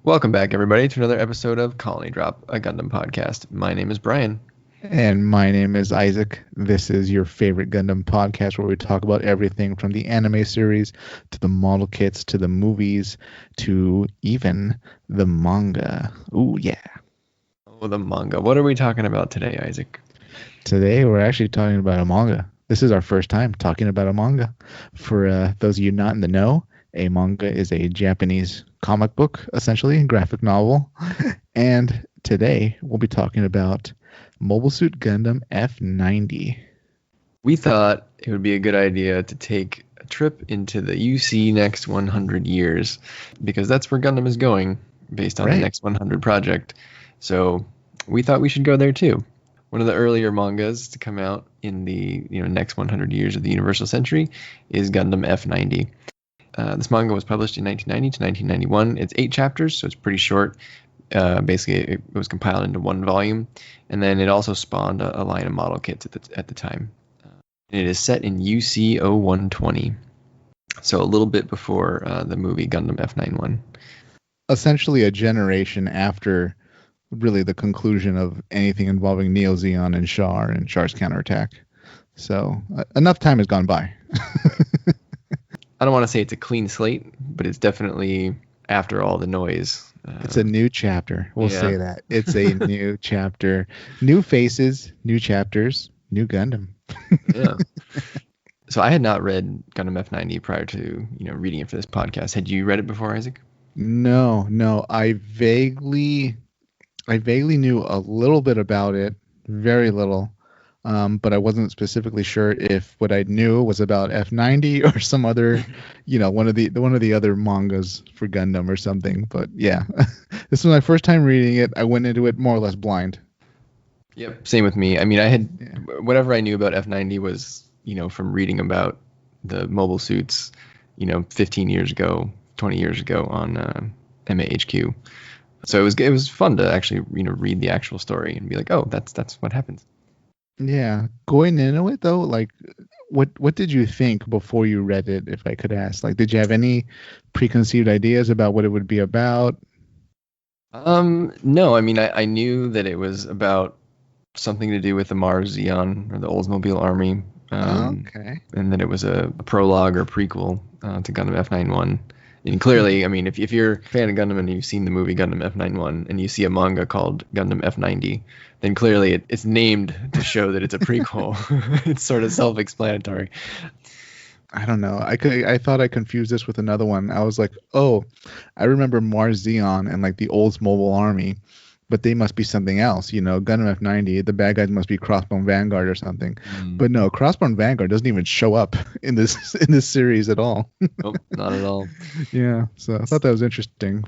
Welcome back, everybody, to another episode of Colony Drop, a Gundam podcast. My name is Brian. And my name is Isaac. This is your favorite Gundam podcast where we talk about everything from the anime series to the model kits to the movies to even the manga. Ooh, yeah. Oh, the manga. What are we talking about today, Isaac? Today we're actually talking about a manga. This is our first time talking about a manga. For those of you not in the know, a manga is a Japanese comic book, essentially, graphic novel. And today we'll be talking about Mobile Suit Gundam F90. We thought it would be a good idea to take a trip into the UC Next 100 years, because that's where Gundam is going, based on the Next 100 project. So we thought we should go there too. One of the earlier mangas to come out in the next 100 years of the Universal Century is Gundam F90. This manga was published in 1990 to 1991. It's 8 chapters, so it's pretty short. Basically, it was compiled into one volume, and then it also spawned a line of model kits at the time. It is set in UC 0120, so a little bit before the movie Gundam F91. Essentially a generation after really the conclusion of anything involving Neo Zeon and Char's counterattack. So enough time has gone by. I don't want to say it's a clean slate, but it's definitely after all the noise. It's a new chapter. We'll say that. It's a new chapter. New faces, new chapters, new Gundam. Yeah. So I had not read Gundam F90 prior to reading it for this podcast. Had you read it before, Isaac? No. I vaguely knew a little bit about it, very little. But I wasn't specifically sure if what I knew was about F90 or some other, one of the other mangas for Gundam or something. But yeah, this was my first time reading it. I went into it more or less blind. Yep, same with me. I mean, whatever I knew about F90 was, from reading about the mobile suits, 15 years ago, 20 years ago on MAHQ. So it was fun to actually, read the actual story and be like, oh, that's what happens. Yeah, going into it though, like, what did you think before you read it, if I could ask? Like, did you have any preconceived ideas about what it would be about? No, I mean, I knew that it was about something to do with the Mars Zeon or the Oldsmobile Army. Okay. And that it was a prologue or prequel to Gundam F91. And clearly, I mean, if you're a fan of Gundam and you've seen the movie Gundam F91 and you see a manga called Gundam F90, then clearly it's named to show that it's a prequel. It's sort of self-explanatory. I don't know. I thought I confused this with another one. I was like, oh, I remember Mars Zeon and like the Oldsmobile Army, but they must be something else. Gundam F90, the bad guys must be Crossbone Vanguard or something. But no, Crossbone Vanguard doesn't even show up in this series at all. Nope, not at all. Yeah, so I thought that was interesting.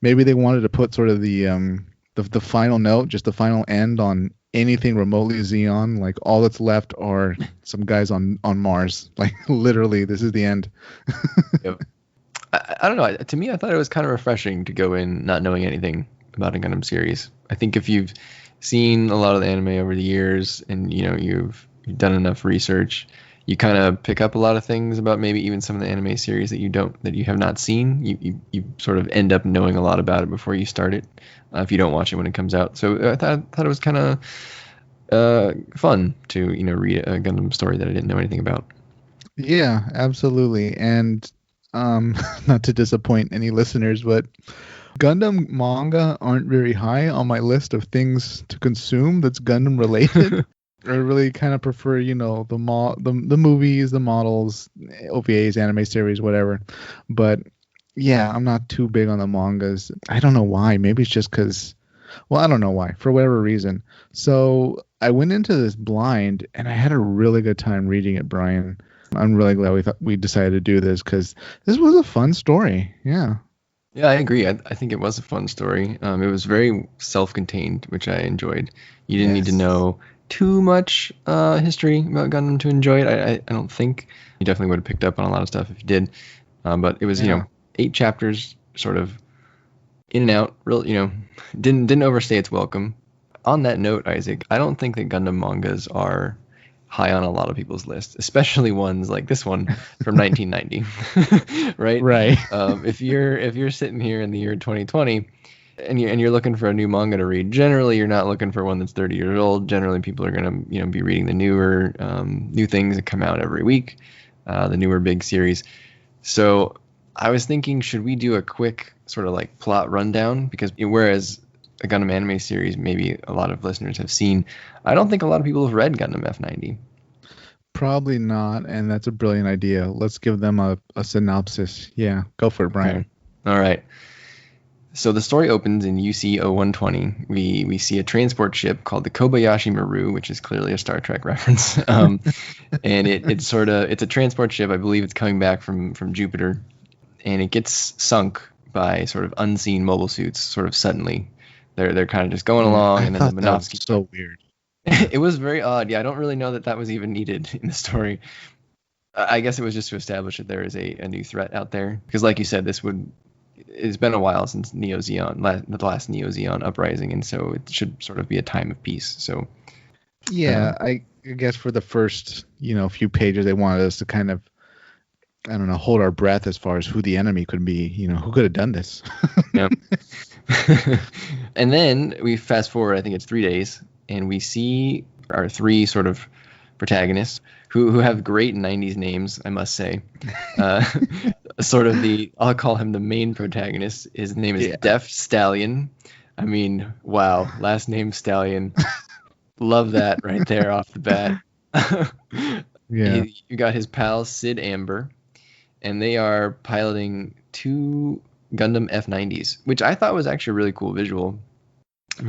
Maybe they wanted to put sort of the final note, just the final end on anything remotely Zeon. Like, all that's left are some guys on Mars. Like, literally, this is the end. Yep. I don't know. To me, I thought it was kind of refreshing to go in not knowing anything about a Gundam series. I think if you've seen a lot of the anime over the years and you've done enough research, you kind of pick up a lot of things about maybe even some of the anime series that you have not seen. You sort of end up knowing a lot about it before you start it, if you don't watch it when it comes out. So I thought it was kind of fun to read a Gundam story that I didn't know anything about. Yeah, absolutely. And not to disappoint any listeners, but Gundam manga aren't very high on my list of things to consume that's Gundam related. I really kind of prefer, the movies, the models, OVAs, anime series, whatever. But yeah, I'm not too big on the mangas. I don't know why. Maybe it's just because, I don't know why, for whatever reason. So I went into this blind and I had a really good time reading it, Brian. I'm really glad we decided to do this because this was a fun story. Yeah. Yeah, I agree. I think it was a fun story. It was very self-contained, which I enjoyed. You didn't need to know too much history about Gundam to enjoy it. I don't think you definitely would have picked up on a lot of stuff if you did. But it was 8 chapters, sort of in and out. Real, didn't overstay its welcome. On that note, Isaac, I don't think that Gundam mangas are high on a lot of people's lists, especially ones like this one from 1990, right? Right. If you're sitting here in the year 2020 and you're looking for a new manga to read, generally you're not looking for one that's 30 years old. Generally, people are gonna be reading the newer new things that come out every week, the newer big series. So I was thinking, should we do a quick sort of like plot rundown? Because whereas a Gundam anime series maybe a lot of listeners have seen, I don't think a lot of people have read Gundam F90. Probably not, and that's a brilliant idea. Let's give them a synopsis. Yeah, go for it, Brian. Okay. All right. So the story opens in UC 0120. We see a transport ship called the Kobayashi Maru, which is clearly a Star Trek reference. And it's a transport ship. I believe it's coming back from Jupiter, and it gets sunk by sort of unseen mobile suits sort of suddenly. They're kind of just going along, and then the Minovsky. So weird. It was very odd. Yeah, I don't really know that was even needed in the story. I guess it was just to establish that there is a new threat out there. Because like you said, it's been a while since Neo Zeon, the last Neo Zeon uprising, and so it should sort of be a time of peace. So yeah, I guess for the first few pages, they wanted us to kind of, I don't know, hold our breath as far as who the enemy could be. Who could have done this? Yep. And then we fast forward, I think it's 3 days, and we see our three sort of protagonists who have great 90s names, I must say. Sort of I'll call him the main protagonist. His name is Def Stallion. I mean, wow, last name Stallion. Love that right there off the bat. Yeah. You got his pal Sid Amber, and they are piloting two Gundam F90s, which I thought was actually a really cool visual,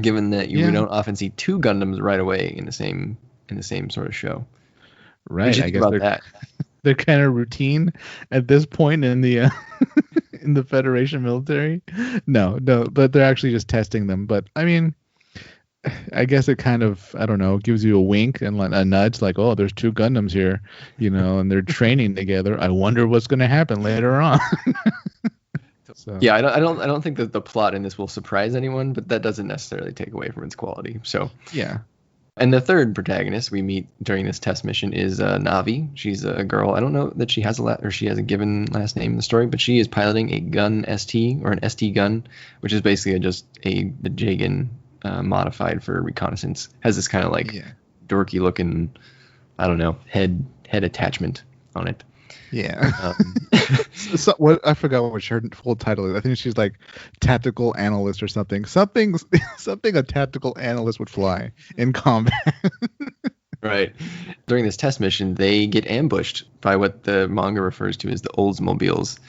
given that you don't often see two Gundams right away in the same sort of show. Right, I guess they're kind of routine at this point in the in the Federation military. No, but they're actually just testing them. But I mean, I guess it kind of, I don't know, gives you a wink and a nudge, like, oh, there's two Gundams here, and they're training together. I wonder what's going to happen later on. So. Yeah, I don't think that the plot in this will surprise anyone, but that doesn't necessarily take away from its quality. So yeah. And the third protagonist we meet during this test mission is Navi. She's a girl. I don't know that she has she has a given last name in the story, but she is piloting a gun ST, or an ST gun, which is basically the J-gun modified for reconnaissance. Has this kind of dorky looking, I don't know, head attachment on it. Yeah. So what, I forgot what her full title is. I think she's like tactical analyst or something. Something a tactical analyst would fly in combat. Right. During this test mission, they get ambushed by what the manga refers to as the Oldsmobiles,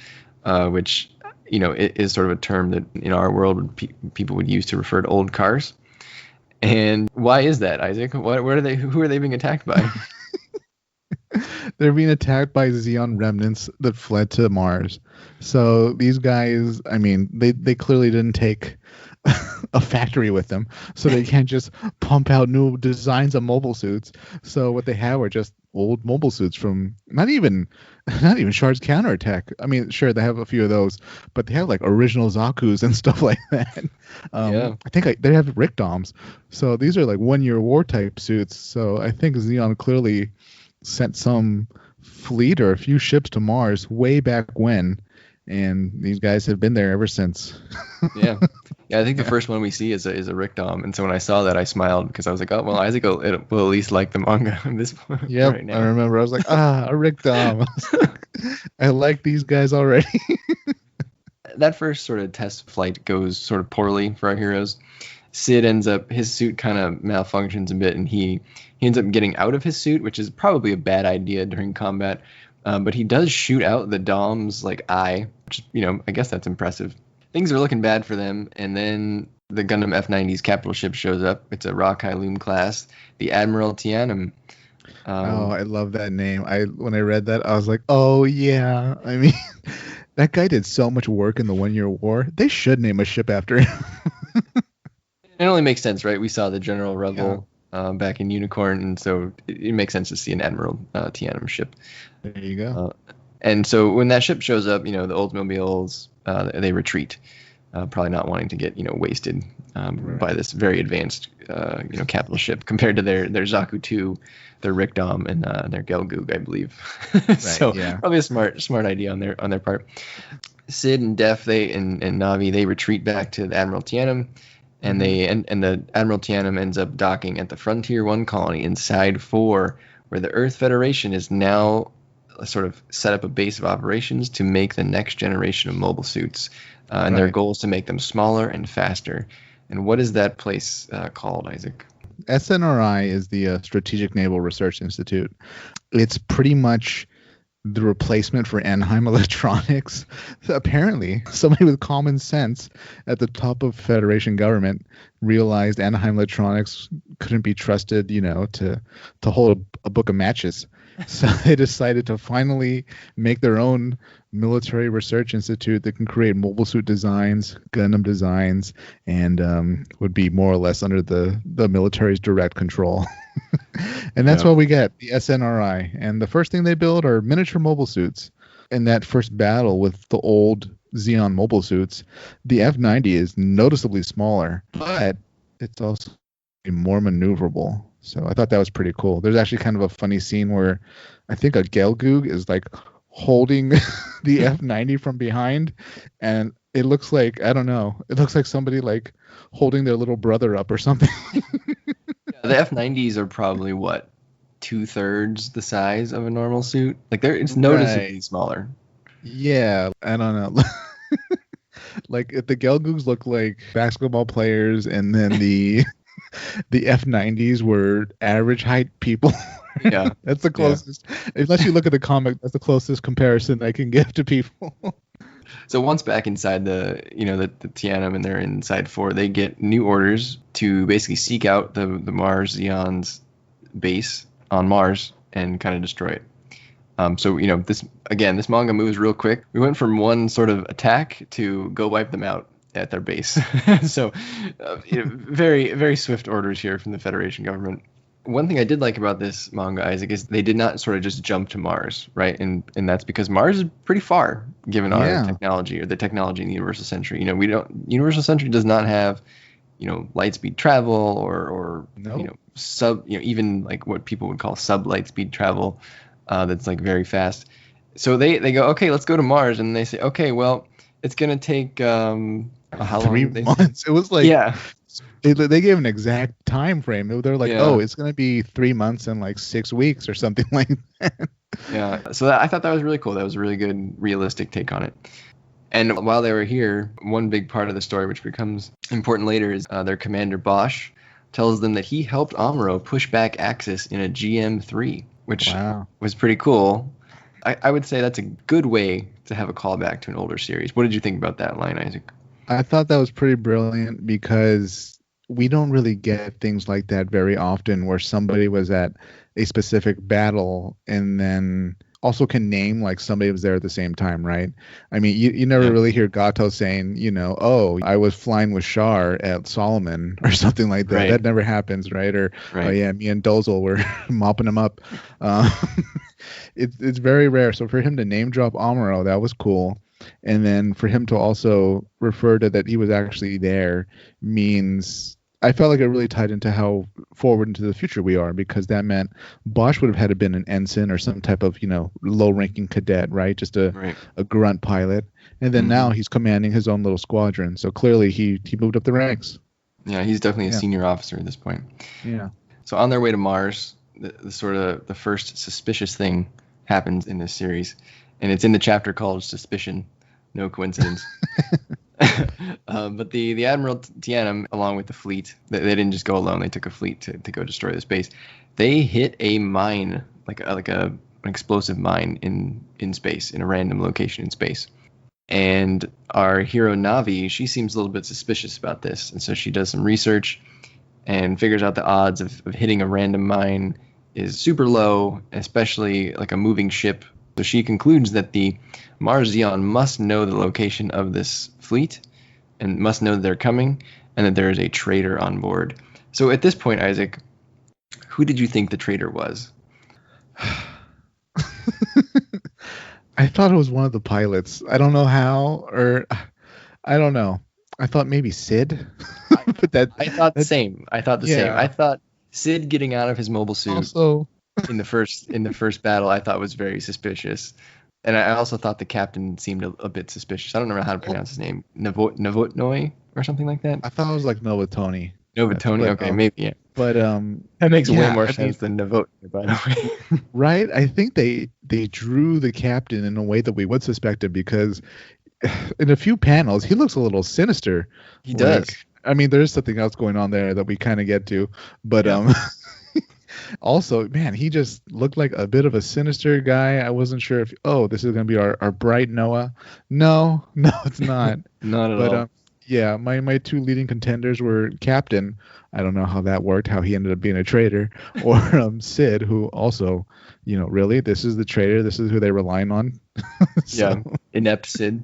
which it is sort of a term that in our world people would use to refer to old cars. And why is that, Isaac? Who are they being attacked by? They're being attacked by Zeon remnants that fled to Mars. So these guys, I mean, they clearly didn't take a factory with them, so they can't just pump out new designs of mobile suits. So what they have are just old mobile suits from not even Shard's counterattack. I mean, sure, they have a few of those, but they have like original Zaku's and stuff like that. I think they have Rick Doms. So these are like 1 year war type suits. So I think Zeon clearly sent some fleet or a few ships to Mars way back when, and these guys have been there ever since. Yeah, I think the first one we see is a Rick Dom, and so when I saw that, I smiled because I was like, oh well, Isaac will at least like the manga at this point. Yep, right now. I remember. I was like, a Rick Dom. I like these guys already. That first sort of test flight goes sort of poorly for our heroes. Sid his suit kind of malfunctions a bit, and he ends up getting out of his suit, which is probably a bad idea during combat. But he does shoot out the Dom's eye, which, I guess that's impressive. Things are looking bad for them, and then the Gundam F90's capital ship shows up. It's a Rakai Loom class, the Admiral Tianum. I love that name. When I read that, I was like, oh yeah. I mean, that guy did so much work in the 1 year war. They should name a ship after him. It only makes sense, right? We saw the General Rebel back in Unicorn, and so it makes sense to see an Admiral Tianum ship. There you go. And so when that ship shows up, the Oldsmobiles, they retreat, probably not wanting to get wasted by this very advanced capital ship compared to their Zaku 2, their Rickdom, and their Gelgoog, I believe. So probably a smart idea on their part. Sid and Def and Navi, they retreat back to the Admiral Tianum, and the Admiral Tianum ends up docking at the Frontier 1 colony inside 4, where the Earth Federation is now sort of set up a base of operations to make the next generation of mobile suits. And their goal is to make them smaller and faster. And what is that place called, Isaac? SNRI is the Strategic Naval Research Institute. It's pretty much the replacement for Anaheim Electronics. Apparently, somebody with common sense at the top of Federation government realized Anaheim Electronics couldn't be trusted, to hold a book of matches. So they decided to finally make their own military research institute that can create mobile suit designs, Gundam designs, and would be more or less under the military's direct control. And that's what we get, the SNRI. And the first thing they build are miniature mobile suits. In that first battle with the old Zeon mobile suits, the F90 is noticeably smaller, but it's also more maneuverable. So I thought that was pretty cool. There's actually kind of a funny scene where I think a Gelgoog is like holding the F90 from behind, and it looks like, I don't know, it looks like somebody like holding their little brother up or something. The F90s are probably what, 2/3 the size of a normal suit? Like it's noticeably smaller. Yeah, I don't know. Like if the Gelgoogs look like basketball players, and then the F90s were average height people. Yeah, that's the closest. Yeah. Unless you look at the comic, that's the closest comparison I can give to people. So once back inside the Tianum, and they're inside 4, they get new orders to basically seek out the Mars Zeon's base on Mars and kind of destroy it. So this manga moves real quick. We went from one sort of attack to go wipe them out at their base. So very, very swift orders here from the Federation government. One thing I did like about this manga, Isaac, is they did not sort of just jump to Mars, right? And that's because Mars is pretty far given our technology, or the technology in the Universal Century. Universal Century does not have, light speed travel or even like what people would call sub light speed travel, that's like very fast. So they go, okay, let's go to Mars, and they say, okay, well, it's gonna take how long? 3 months. It was like They gave an exact time frame. They're like, oh, it's going to be 3 months and like 6 weeks or something like that. Yeah. So I thought that was really cool. That was a really good, realistic take on it. And while they were here, one big part of the story, which becomes important later, is their commander Bosch tells them that he helped Amuro push back Axis in a GM3, which was pretty cool. I would say that's a good way to have a callback to an older series. What did you think about that line, Isaac? I thought that was pretty brilliant, because we don't really get things like that very often, where somebody was at a specific battle and then also can name like somebody was there at the same time, right? I mean, you never really hear Gato saying, oh, I was flying with Char at Solomon or something like that. Right. That never happens, right? Or, oh yeah, me and Dozel were mopping him up. It's very rare. So for him to name drop Amuro, that was cool. And then for him to also refer to that he was actually there means, I felt like it really tied into how forward into the future we are, because that meant Bosch would have had to been an ensign or some type of, low-ranking cadet, right? Just a grunt pilot. And then now he's commanding his own little squadron. So clearly he moved up the ranks. Yeah, he's definitely a senior officer at this point. Yeah. So on their way to Mars, the first suspicious thing happens in this series. And it's in the chapter called Suspicion. No coincidence. But the Admiral Tianum, along with the fleet, they didn't just go alone. They took a fleet to go destroy this base. They hit a mine, like an explosive mine in space, in a random location in space. And our hero Navi, she seems a little bit suspicious about this. And so she does some research and figures out the odds of hitting a random mine is super low, especially like a moving ship. So she concludes that the Mars Zeon must know the location of this fleet and must know that they're coming, and that there is a traitor on board. So at this point, Isaac, who did you think the traitor was? I thought it was one of the pilots. I don't know how, or I don't know. I thought maybe Sid. But I thought the same. I Yeah. thought Sid getting out of his mobile suit Also, in the first battle, I thought was very suspicious. And I also thought the captain seemed a bit suspicious. I don't know how to pronounce his name. Novotnoy or something like that. I thought it was like Novatoni. Novatoni. But Okay, maybe yeah. but That makes way yeah, more I sense than Novotnoy, by the way. right? I think they drew the captain in a way that we would suspect him because in a few panels he looks a little sinister. He does. I mean, there's something else going on there that we kind of get to, but Yeah. also, man, he just looked like a bit of a sinister guy. I wasn't sure if this is gonna be our bright Noah. No, it's not. Not at But all. yeah, my two leading contenders were Captain. I don't know how that worked, how he ended up being a traitor, or Sid, who also, really, this is the traitor. This is who they're relying on. So, Yeah, inept Sid.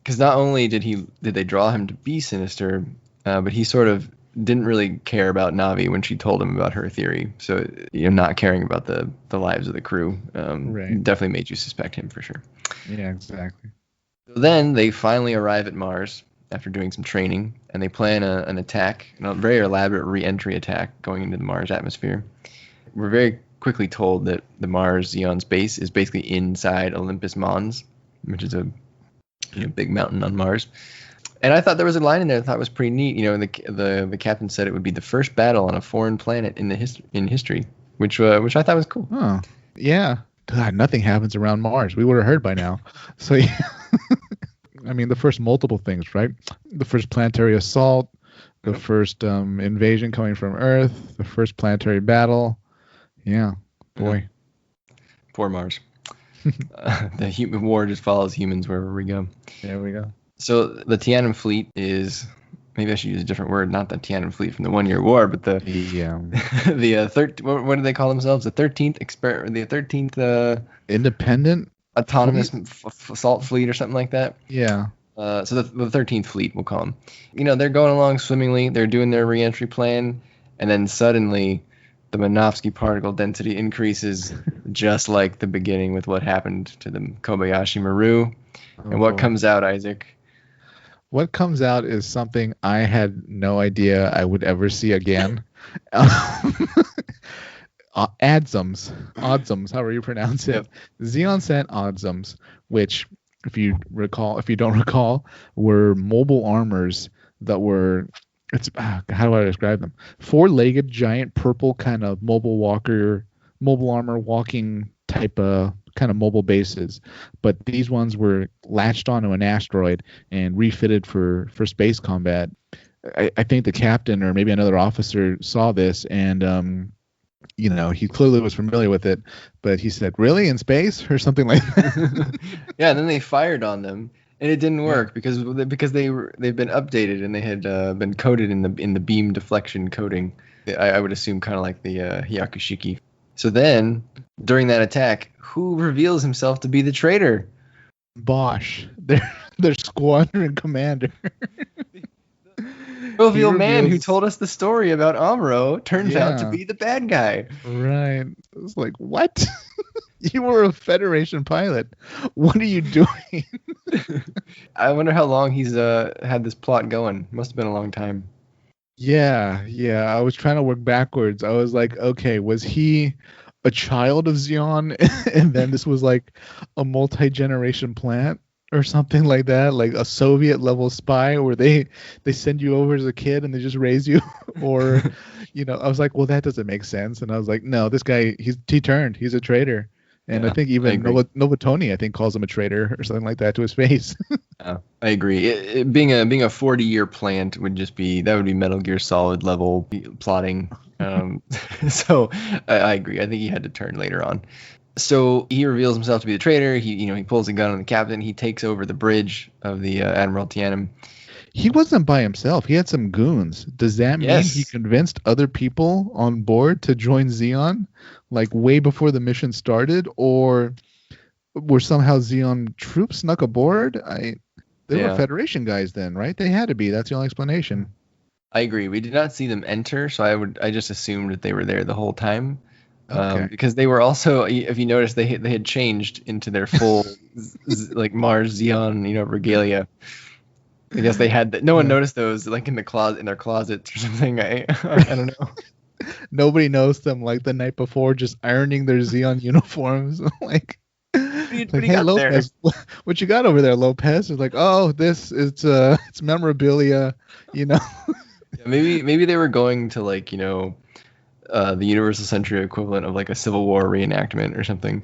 Because not only did they draw him to be sinister, but he sort of didn't really care about Navi when she told him about her theory. So not caring about the lives of the crew Right. definitely made you suspect him for sure. Yeah, exactly. So then they finally arrive at Mars after doing some training, and they plan an attack, a very elaborate re-entry attack going into the Mars atmosphere. We're very quickly told that the Mars Zeon's base is basically inside Olympus Mons, which is a big mountain on Mars. And I thought there was a line in there that I thought was pretty neat. The captain said it would be the first battle on a foreign planet in history, which I thought was cool. Oh, yeah. God, nothing happens around Mars. We would have heard by now. So, yeah. I mean, the first multiple things, right? The first planetary assault, the first invasion coming from Earth, the first planetary battle. Yeah, boy. Poor Mars. The human war just follows humans wherever we go. There we go. So the Tiananmen fleet is, maybe I should use a different word, not the Tiananmen fleet from the 1 Year War, but the what do they call themselves? The 13th independent autonomous assault fleet or something like that. Yeah. So the 13th fleet, we'll call them. They're going along swimmingly. They're doing their reentry plan, and then suddenly the Minovsky particle density increases, just like the beginning with what happened to the Kobayashi Maru. And what comes out, Isaac? What comes out is something I had no idea I would ever see again. Adzoms, however you pronounce it. Yep. Zeon sent Adzoms, which, if you don't recall, were mobile armors that were, how do I describe them? 4-legged, giant, purple kind of mobile armor walking type of kind of mobile bases. But these ones were latched onto an asteroid and refitted for space combat. I think the captain or maybe another officer saw this and he clearly was familiar with it, but he said, "Really, in space?" or something like that. Yeah, and then they fired on them, and it didn't work because they've been updated and they had been coated in the beam deflection coating. I would assume kind of like the Hyakushiki. So then, during that attack, who reveals himself to be the traitor? Bosch, their squadron commander. Jovial man who told us the story about Amuro turns out to be the bad guy. Right. It was like, what? You were a Federation pilot. What are you doing? I wonder how long he's had this plot going. Must have been a long time. Yeah. I was trying to work backwards. I was like, okay, was he a child of Zeon? And then this was like a multi-generation plant? Or something like that, like a Soviet level spy where they send you over as a kid and they just raise you. Or I was like, well, that doesn't make sense. And I was like, no, this guy, he turned, he's a traitor. And I think even Novatoni, I think, calls him a traitor or something like that to his face. I agree. It being a 40-year plant would be Metal Gear Solid level plotting. So I agree. I think he had to turn later on. So he reveals himself to be the traitor. He pulls a gun on the captain. He takes over the bridge of the Admiral Tiananmen. He wasn't by himself. He had some goons. Does that mean he convinced other people on board to join Zeon, like way before the mission started, or were somehow Zeon troops snuck aboard? They were Federation guys then, right? They had to be. That's the only explanation. I agree. We did not see them enter, so I just assumed that they were there the whole time. Okay. Because they were also, if you notice, they had changed into their full like Mars Zeon, regalia. I guess they had that. No one noticed those like in their closets or something. I don't know. Nobody knows them like the night before, just ironing their Zeon uniforms. Like, What do you hey got there? Lopez, what you got over there, Lopez? It's like, oh, this is it's memorabilia, Yeah, maybe they were going to like the Universal Century equivalent of like a Civil War reenactment or something.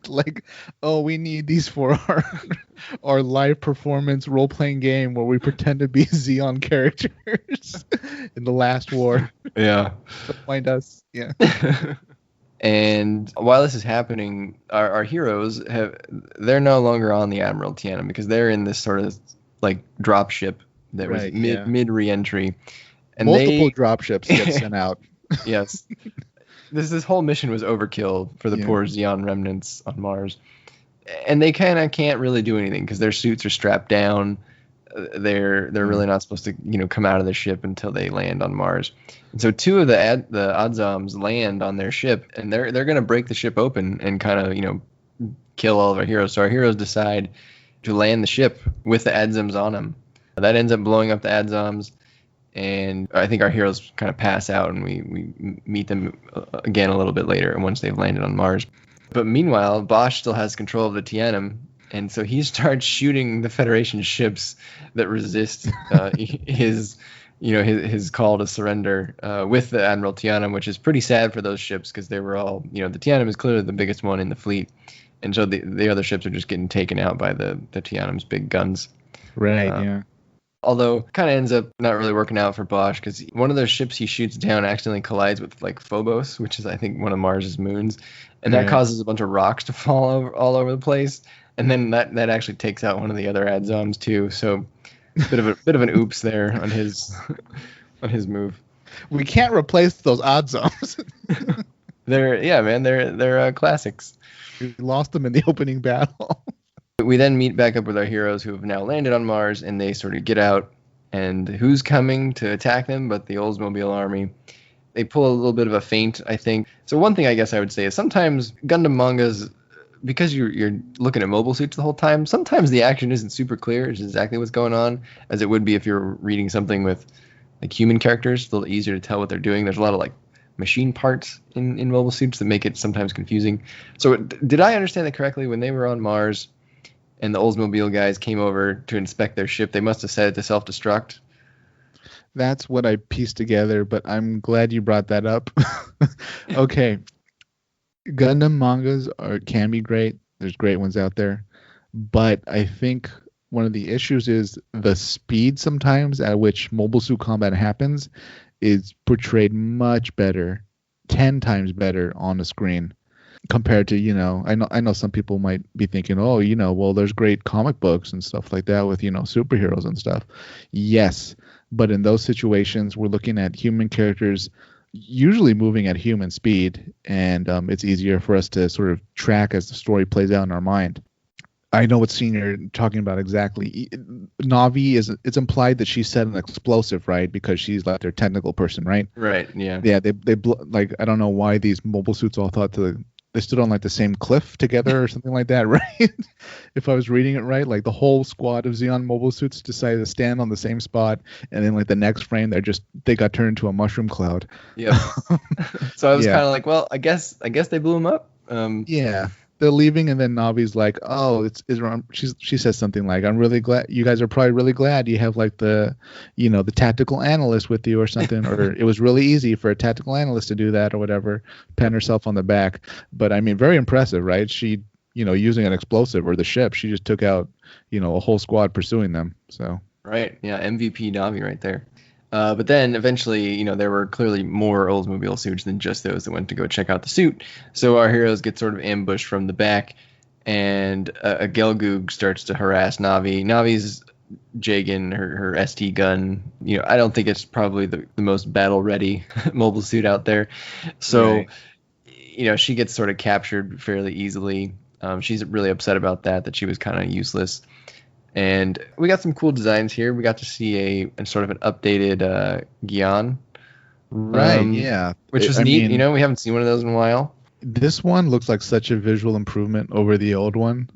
Like, oh, we need these for our live performance role playing game where we pretend to be Zeon characters in the last war. Yeah. Find us. Yeah. And while this is happening, our heroes they're no longer on the Admiral Tianum because they're in this sort of like drop ship that was mid re-entry. And multiple drop ships get sent out. Yes. This whole mission was overkill for the poor Zeon remnants on Mars. And they kind of can't really do anything because their suits are strapped down. They're really not supposed to come out of the ship until they land on Mars. And so two of the Adzoms land on their ship, and they're going to break the ship open and kind of kill all of our heroes. So our heroes decide to land the ship with the Adzoms on them. That ends up blowing up the Adzoms, and I think our heroes kind of pass out, and we meet them again a little bit later once they've landed on Mars. But meanwhile, Bosch still has control of the Tianum, and so he starts shooting the Federation ships that resist his call to surrender with the Admiral Tianum, which is pretty sad for those ships because they were all, the Tianum is clearly the biggest one in the fleet, and so the other ships are just getting taken out by the Tianum's big guns. Right. Yeah. Although kind of ends up not really working out for Bosch because one of those ships he shoots down accidentally collides with like Phobos, which is I think one of Mars's moons, and that causes a bunch of rocks to fall all over the place, and then that actually takes out one of the other Adzoms too. So bit of an oops there on his move. We can't replace those Adzoms. They're classics. We lost them in the opening battle. We then meet back up with our heroes who have now landed on Mars, and they sort of get out, and who's coming to attack them but the Oldsmobile army. They pull a little bit of a feint, I think. So one thing I guess I would say is sometimes Gundam mangas, because you're looking at mobile suits the whole time, sometimes the action isn't super clear as exactly what's going on, as it would be if you're reading something with like human characters. It's a little easier to tell what they're doing. There's a lot of like machine parts in mobile suits that make it sometimes confusing. So did I understand that correctly? When they were on Mars and the Oldsmobile guys came over to inspect their ship, they must have set it to self-destruct? That's what I pieced together, but I'm glad you brought that up. Okay. Gundam mangas can be great. There's great ones out there. But I think one of the issues is the speed sometimes at which mobile suit combat happens is portrayed much better, 10 times better on the screen compared to, I know some people might be thinking, oh, well, there's great comic books and stuff like that with, superheroes and stuff. Yes. But in those situations, we're looking at human characters usually moving at human speed, and it's easier for us to sort of track as the story plays out in our mind. I know what scene you're talking about exactly. Navi it's implied that she set an explosive, right? Because she's like their technical person, right? Right. Yeah. Yeah. They like, I don't know why these mobile suits all thought they stood on like the same cliff together or something like that, right? If I was reading it right, like the whole squad of Zeon mobile suits decided to stand on the same spot, and then like the next frame they got turned into a mushroom cloud. Yeah. So I was kind of like, well, I guess they blew him up. Yeah. They're leaving, and then Navi's like, "Oh, she says something like, I'm really glad you guys are probably really glad you have like the tactical analyst with you or something, or it was really easy for a tactical analyst to do that or whatever." Pat herself on the back, but I mean, very impressive, right? She, using an explosive or the ship, she just took out, a whole squad pursuing them. So right, yeah, MVP Navi right there. But then eventually, there were clearly more Oldsmobile suits than just those that went to go check out the suit. So our heroes get sort of ambushed from the back, and a Gelgoog starts to harass Navi. Navi's Jagan, her ST gun, I don't think it's probably the most battle-ready mobile suit out there. So, right. She gets sort of captured fairly easily. She's really upset about that she was kind of useless. And we got some cool designs here. We got to see a sort of an updated Zeon. Right, yeah. Which was neat. We haven't seen one of those in a while. This one looks like such a visual improvement over the old one.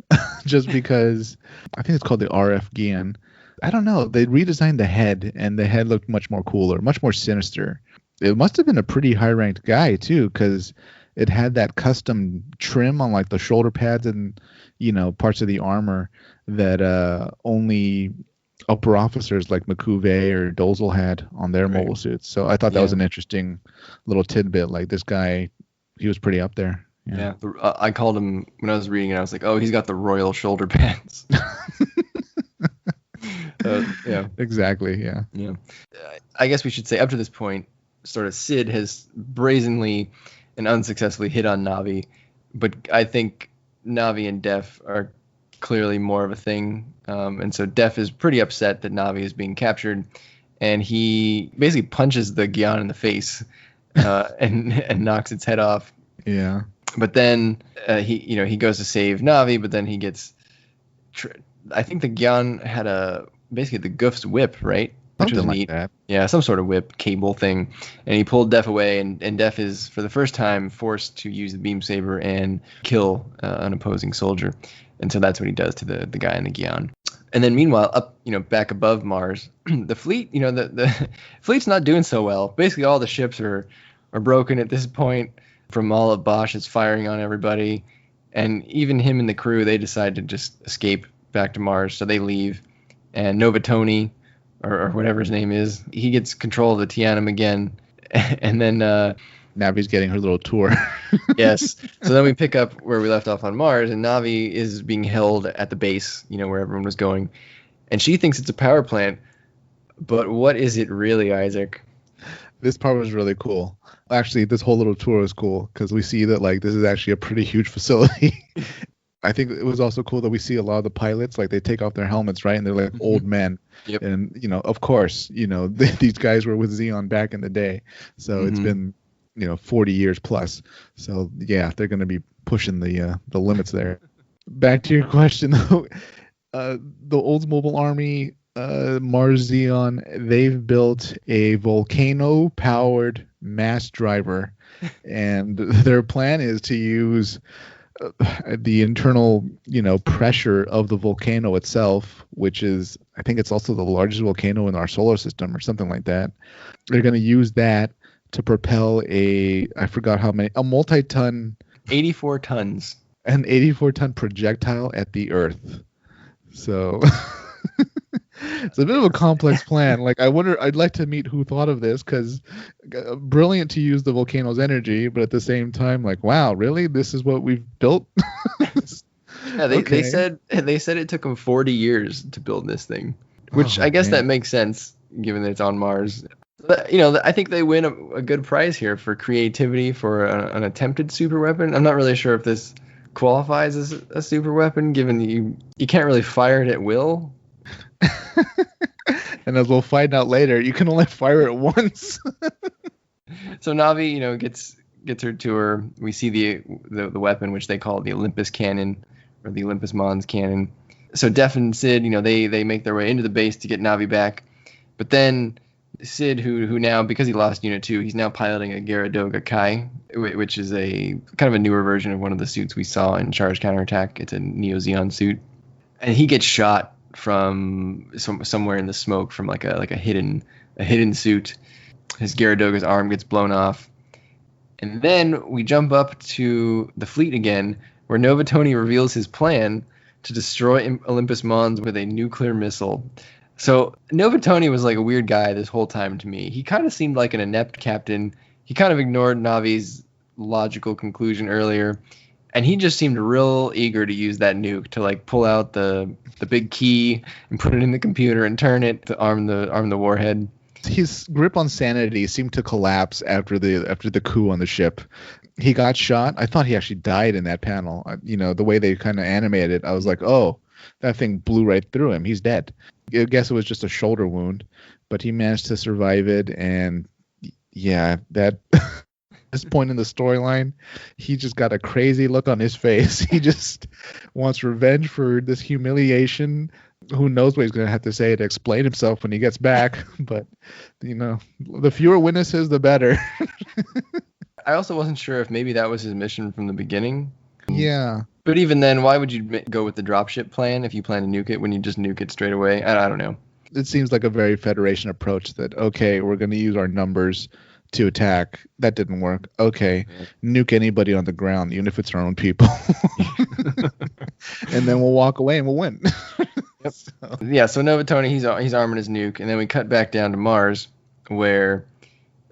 Just because I think it's called the RF Zeon. I don't know. They redesigned the head, and the head looked much more cooler, much more sinister. It must have been a pretty high-ranked guy too, because it had that custom trim on like the shoulder pads and parts of the armor that only upper officers like McCuve or Dozel had on their mobile suits. So I thought that was an interesting little tidbit. Like this guy, he was pretty up there. Yeah. I called him when I was reading it. I was like, oh, he's got the royal shoulder pads. Yeah. Exactly. Yeah. Yeah. I guess we should say up to this point, sort of Sid has brazenly and unsuccessfully hit on Navi, but I think Navi and Def are clearly more of a thing, and so Def is pretty upset that Navi is being captured, and he basically punches the Gyan in the face and knocks its head off. Yeah. But then he goes to save Navi, but then he gets I think the Gyan had basically the Goof's whip, right? Which was neat. That. Yeah, some sort of whip cable thing. And he pulled Def away, and Def is, for the first time, forced to use the beam saber and kill an opposing soldier. And so that's what he does to the guy in the Gyan. And then meanwhile, up, back above Mars, the fleet, the fleet's not doing so well. Basically, all the ships are broken at this point. From all of Bosch is firing on everybody. And even him and the crew, they decide to just escape back to Mars. So they leave. And Novatoni, or whatever his name is, he gets control of the Tianum again, and then Navi's getting her little tour. Yes. So then we pick up where we left off on Mars, and Navi is being held at the base, where everyone was going, and she thinks it's a power plant, but what is it really, Isaac? This part was really cool. Actually, this whole little tour was cool because we see that like this is actually a pretty huge facility. I think it was also cool that we see a lot of the pilots, like they take off their helmets, right? And they're like old men. Yep. And, of course, these guys were with Zeon back in the day. So it's been, 40 years plus. So, yeah, they're going to be pushing the limits there. Back to your question, though. The Oldsmobile Army, Mars Zeon, they've built a volcano-powered mass driver. And their plan is to use the internal, pressure of the volcano itself, which is, I think it's also the largest volcano in our solar system or something like that. They're going to use that to propel I forgot how many, a multi-ton. 84 tons. An 84-ton projectile at the Earth. So it's a bit of a complex plan. Like, I'd like to meet who thought of this, because brilliant to use the volcano's energy, but at the same time, like, wow, really? This is what we've built? Yeah, they said it took them 40 years to build this thing, which I guess that makes sense given that it's on Mars. But, I think they win a good prize here for creativity for an attempted super weapon. I'm not really sure if this qualifies as a super weapon, given that you can't really fire it at will. And as we'll find out later, you can only fire it once. So Navi, gets her tour. We see the weapon, which they call the Olympus Cannon, or the Olympus Mons Cannon. So Def and Sid, they make their way into the base to get Navi back. But then Sid, who now, because he lost Unit 2, he's now piloting a Garadoga Kai, which is a kind of a newer version of one of the suits we saw in Charge Counterattack. It's a Neo Zeon suit. And he gets shot from somewhere in the smoke from like a hidden suit. His Garadoga's arm gets blown off. And then we jump up to the fleet again, where Novatoni reveals his plan to destroy Olympus Mons with a nuclear missile. So Novatoni was like a weird guy this whole time to me. He kind of seemed like an inept captain. He kind of ignored Navi's logical conclusion earlier, and he just seemed real eager to use that nuke to like pull out the big key and put it in the computer and turn it to arm the warhead. His grip on sanity seemed to collapse after the coup on the ship. He got shot. I thought he actually died in that panel. The way they kind of animated it, I was like, oh, that thing blew right through him. He's dead. I guess it was just a shoulder wound, but he managed to survive it. And yeah, that this point in the storyline, he just got a crazy look on his face. He just wants revenge for this humiliation. Who knows what he's going to have to say to explain himself when he gets back. But, the fewer witnesses, the better. I also wasn't sure if maybe that was his mission from the beginning. Yeah. But even then, why would you go with the dropship plan if you plan to nuke it when you just nuke it straight away? I don't know. it seems like a very Federation approach that, okay, we're going to use our numbers to attack. That didn't work. Okay, nuke anybody on the ground, even if it's our own people. And then we'll walk away and we'll win. Yep. So Novatoni, he's arming his nuke, and then we cut back down to Mars, where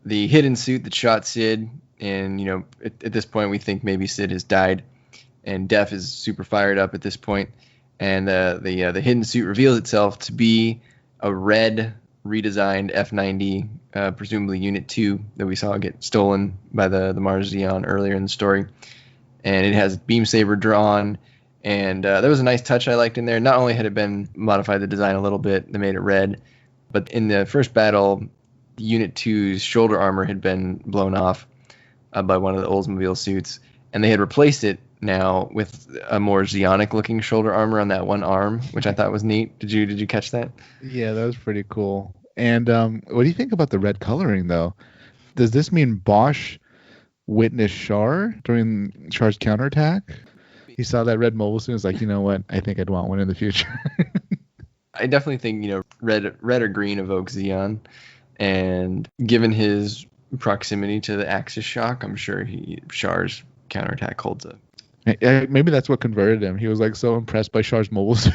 the hidden suit that shot Sid, and at this point we think maybe Sid has died, and Def is super fired up at this point, and the hidden suit reveals itself to be a red redesigned F90, presumably Unit 2 that we saw get stolen by the Mars Zeon earlier in the story, and it has beam saber drawn. And there was a nice touch I liked in there. Not only had it been modified the design a little bit, they made it red, but in the first battle, Unit 2's shoulder armor had been blown off by one of the Oldsmobile suits, and they had replaced it now with a more Zeonic-looking shoulder armor on that one arm, which I thought was neat. Did you catch that? Yeah, that was pretty cool. And what do you think about the red coloring, though? Does this mean Bosch witnessed Char during Char's counterattack? He saw that red mobile suit and was like, you know what? I think I'd want one in the future. I definitely think, red or green evokes Zeon. And given his proximity to the Axis shock, I'm sure Char's counterattack holds up. Maybe that's what converted him. He was like so impressed by Char's mobile suit.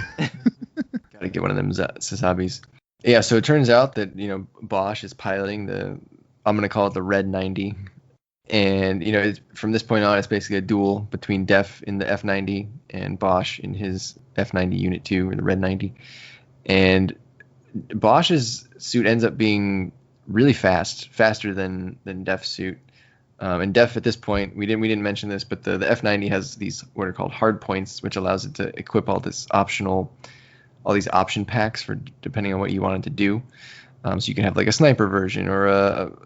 Gotta get one of them Sasabis. Yeah, so it turns out that, Bosch is piloting I'm going to call it the Red 90. And, from this point on, it's basically a duel between Def in the F90 and Bosch in his F90 Unit 2, or the Red 90. And Bosch's suit ends up being really faster than Def's suit. And Def at this point, we didn't mention this, but the F90 has these what are called hard points, which allows it to equip all these option packs for depending on what you want it to do. So you can have like a sniper version, or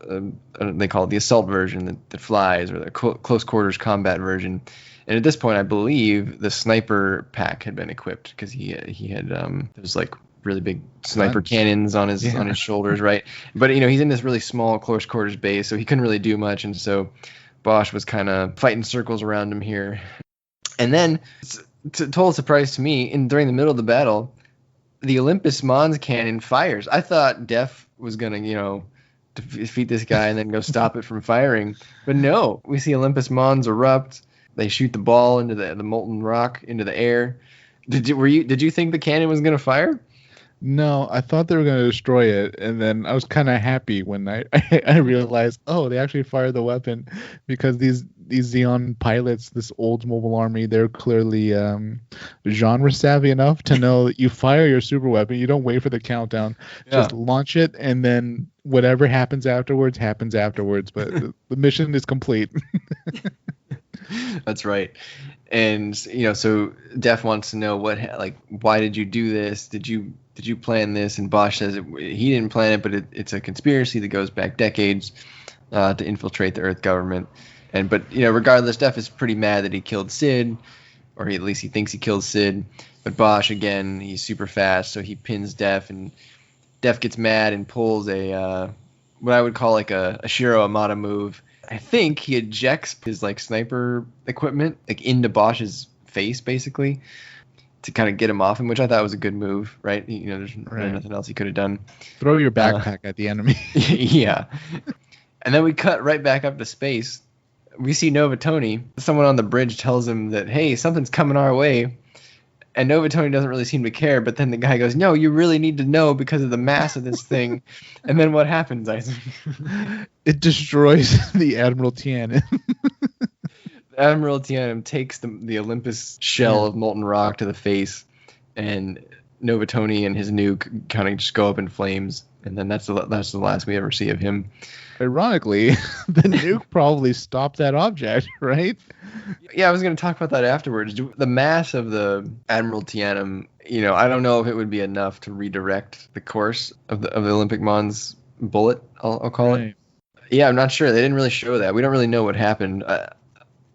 they call it the assault version that flies, or the close quarters combat version. And at this point, I believe the sniper pack had been equipped because he had those like really big sniper cannons on his shoulders, right? But he's in this really small close quarters base, so he couldn't really do much, and so Bosch was kind of fighting circles around him here. And then, total surprise to me, during the middle of the battle, the Olympus Mons cannon fires. I thought Def was gonna, defeat this guy and then go stop it from firing, but no. We see Olympus Mons erupt. They shoot the ball into the molten rock into the air. Did you think the cannon was gonna fire? No, I thought they were going to destroy it, and then I was kind of happy when I realized, oh, they actually fired the weapon, because these Zeon pilots, this old mobile army, they're clearly genre savvy enough to know that you fire your super weapon, you don't wait for the countdown, just launch it, and then whatever happens afterwards, but the mission is complete. That's right. And so Def wants to know why did you do this? Did you plan this? And Bosch says he didn't plan it, but it's a conspiracy that goes back decades to infiltrate the Earth government. But regardless, Def is pretty mad that he killed Sid, or at least he thinks he killed Sid. But Bosch, again, he's super fast, so he pins Def, and Def gets mad and pulls a what I would call like a Shiro Amada move. I think he ejects his sniper equipment into Bosch's face, basically, to kind of get him off him, which I thought was a good move, right? There's really nothing else he could have done. Throw your backpack at the enemy. Yeah. And then we cut right back up to space. We see Novatoni. Someone on the bridge tells him that, hey, something's coming our way. And Novatoni doesn't really seem to care, but then the guy goes, no, you really need to know because of the mass of this thing. And then what happens, Isaac? It destroys the Admiral Tianum. Admiral Tianum takes the Olympus shell of molten rock to the face, and Novatoni and his nuke kind of just go up in flames, and then that's the last we ever see of him. Ironically, the nuke probably stopped that object, right? Yeah, I was going to talk about that afterwards. The mass of the Admiral Tianum, I don't know if it would be enough to redirect the course of the Olympic Mons bullet, I'll call it. Yeah, I'm not sure. They didn't really show that. We don't really know what happened.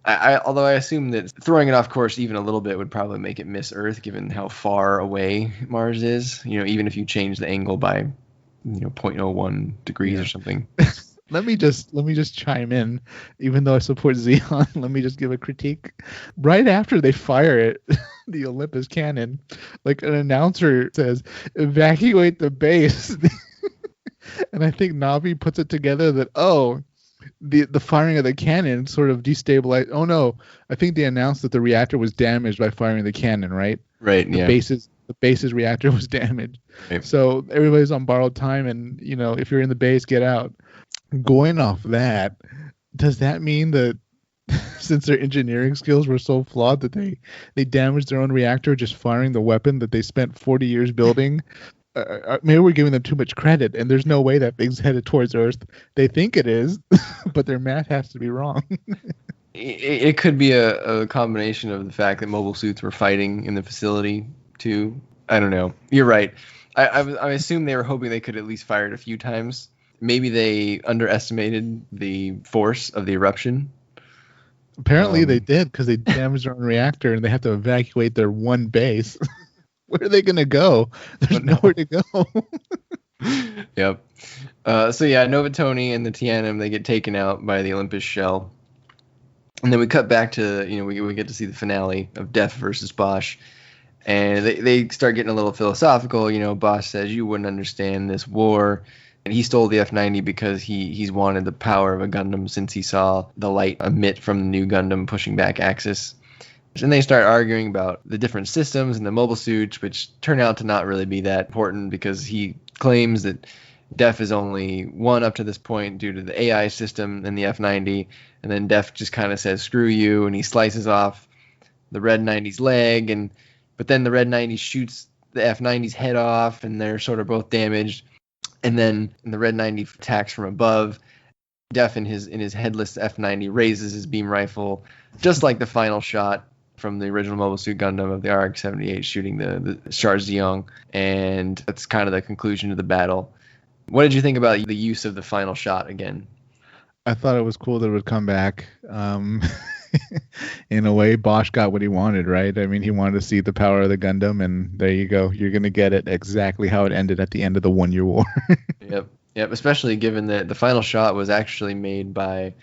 Although I assume that throwing it off course even a little bit would probably make it miss Earth, given how far away Mars is. Even if you change the angle by 0.01 degrees or something. Let me just chime in, even though I support Zeon. Let me just give a critique. Right after they fire it, the Olympus cannon, like an announcer says, evacuate the base. And I think Navi puts it together that, the firing of the cannon sort of destabilized. Oh no, I think they announced that the reactor was damaged by firing the cannon, right? Right. The Yeah. base's reactor was damaged. Right. So everybody's on borrowed time, and if you're in the base, get out. Going off that, does that mean that since their engineering skills were so flawed that they damaged their own reactor just firing the weapon that they spent 40 years building? Maybe we're giving them too much credit, and there's no way that thing's headed towards Earth. They think it is, but their math has to be wrong. It could be a combination of the fact that mobile suits were fighting in the facility too. I don't know. You're right. I assume they were hoping they could at least fire it a few times. Maybe they underestimated the force of the eruption. Apparently they did, because they damaged their own reactor and they have to evacuate their one base. Where are they going to go? There's nowhere to go. Yep. So yeah, Novatoni and the Tianum, they get taken out by the Olympus shell. And then we cut back to, we get to see the finale of Def versus Bosch. And they start getting a little philosophical. Bosch says, you wouldn't understand this war. And he stole the F90 because he's wanted the power of a Gundam since he saw the light emit from the new Gundam pushing back Axis. And they start arguing about the different systems and the mobile suits, which turn out to not really be that important because he claims that Def is only one up to this point due to the AI system in the F90. And then Def just kind of says, screw you, and he slices off the Red 90's leg. But then the Red 90 shoots the F90's head off, and they're sort of both damaged. And then the Red 90 attacks from above. Def in his headless F90 raises his beam rifle, just like the final shot from the original Mobile Suit Gundam of the RX-78 shooting the Char Zeon. And that's kind of the conclusion of the battle. What did you think about the use of the final shot again? I thought it was cool that it would come back. In a way, Bosch got what he wanted, right? I mean, he wanted to see the power of the Gundam, and there you go. You're going to get it exactly how it ended at the end of the 1 year war. Yep. Especially given that the final shot was actually made by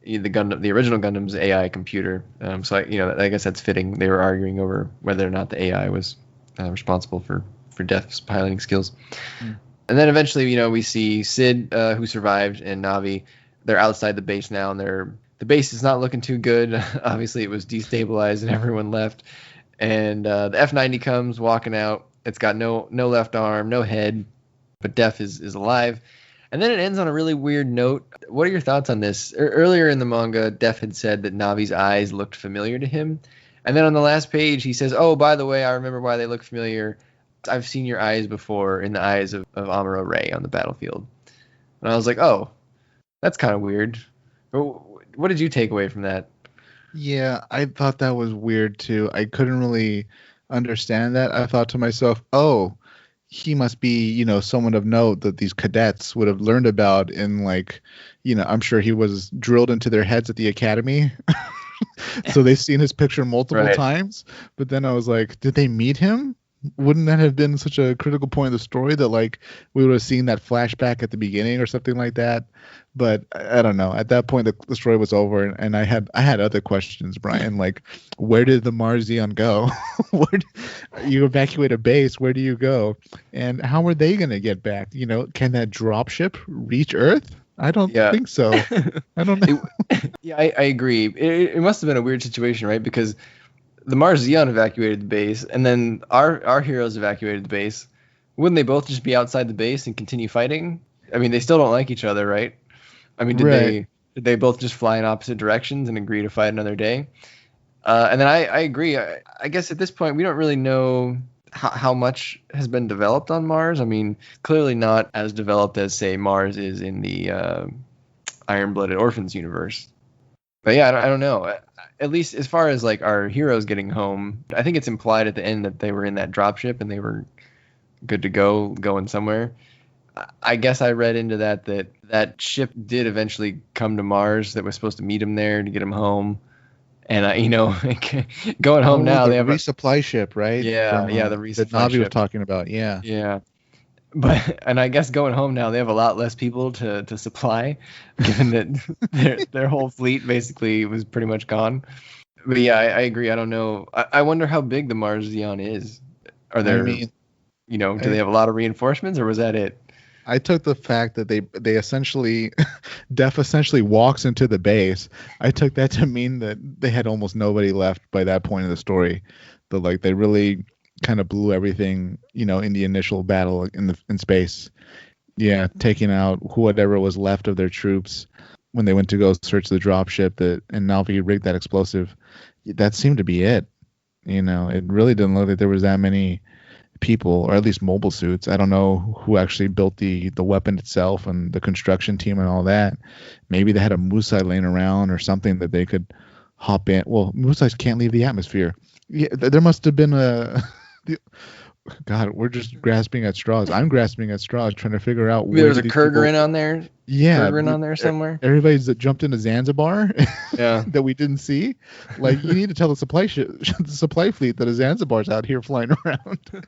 the original Gundam's AI computer. So I guess that's fitting. They were arguing over whether or not the AI was responsible for Def's piloting skills. Mm. And then eventually, we see Sid, who survived, and Navi. They're outside the base now, and the base is not looking too good. Obviously, it was destabilized and everyone left. And the F90 comes walking out. It's got no left arm, no head, but Def is alive. And then it ends on a really weird note. What are your thoughts on this? Earlier in the manga, Def had said that Navi's eyes looked familiar to him. And then on the last page, he says, oh, by the way, I remember why they look familiar. I've seen your eyes before in the eyes of Amuro Ray on the battlefield. And I was like, oh, that's kind of weird. What did you take away from that? Yeah, I thought that was weird too. I couldn't really understand that. I thought to myself, oh, he must be, someone of note that these cadets would have learned about in I'm sure he was drilled into their heads at the academy. So they've seen his picture multiple times. But then I was like, did they meet him? Wouldn't that have been such a critical point of the story that we would have seen that flashback at the beginning or something like that? But I don't know. At that point, the story was over, and I had other questions, Brian. Where did the Mars Zeon go? You evacuate a base. Where do you go? And how are they going to get back? Can that dropship reach Earth? I don't think so. I don't know. I agree. It must have been a weird situation, right? Because the Mars Zeon evacuated the base, and then our heroes evacuated the base. Wouldn't they both just be outside the base and continue fighting? I mean, they still don't like each other, right? I mean, did they both just fly in opposite directions and agree to fight another day? And then I agree. I guess at this point, we don't really know how much has been developed on Mars. I mean, clearly not as developed as, say, Mars is in the Iron-Blooded Orphans universe. But yeah, I don't know. At least as far as our heroes getting home, I think it's implied at the end that they were in that dropship and they were good to go, going somewhere. I guess I read into that ship did eventually come to Mars that was supposed to meet him there to get him home. And going home now, they have a resupply ship, right? Yeah, the resupply that Navi ship was talking about. Yeah. And I guess going home now, they have a lot less people to supply, given that their whole fleet basically was pretty much gone. But yeah, I agree. I don't know. I wonder how big the Mars Zeon is. Are I there, mean, do they have a lot of reinforcements, or was that it? I took the fact that they essentially Def essentially walks into the base. I took that to mean that they had almost nobody left by that point in the story. That like they really kind of blew everything, in the initial battle in space. Yeah, taking out whatever was left of their troops when they went to go search the dropship and Navi rigged that explosive. That seemed to be it. It really didn't look like there was that many people, or at least mobile suits. I don't know who actually built the weapon itself and the construction team and all that. Maybe they had a Musai laying around or something that they could hop in. Well, Musais can't leave the atmosphere. Yeah, there must have been God, we're just grasping at straws. I'm grasping at straws, trying to figure out There was a Kurgan on there. Yeah, Kurgan on there somewhere. Everybody's that jumped into Zanzibar. Yeah, that we didn't see. Like, you need to tell the supply fleet that a Zanzibar's out here flying around.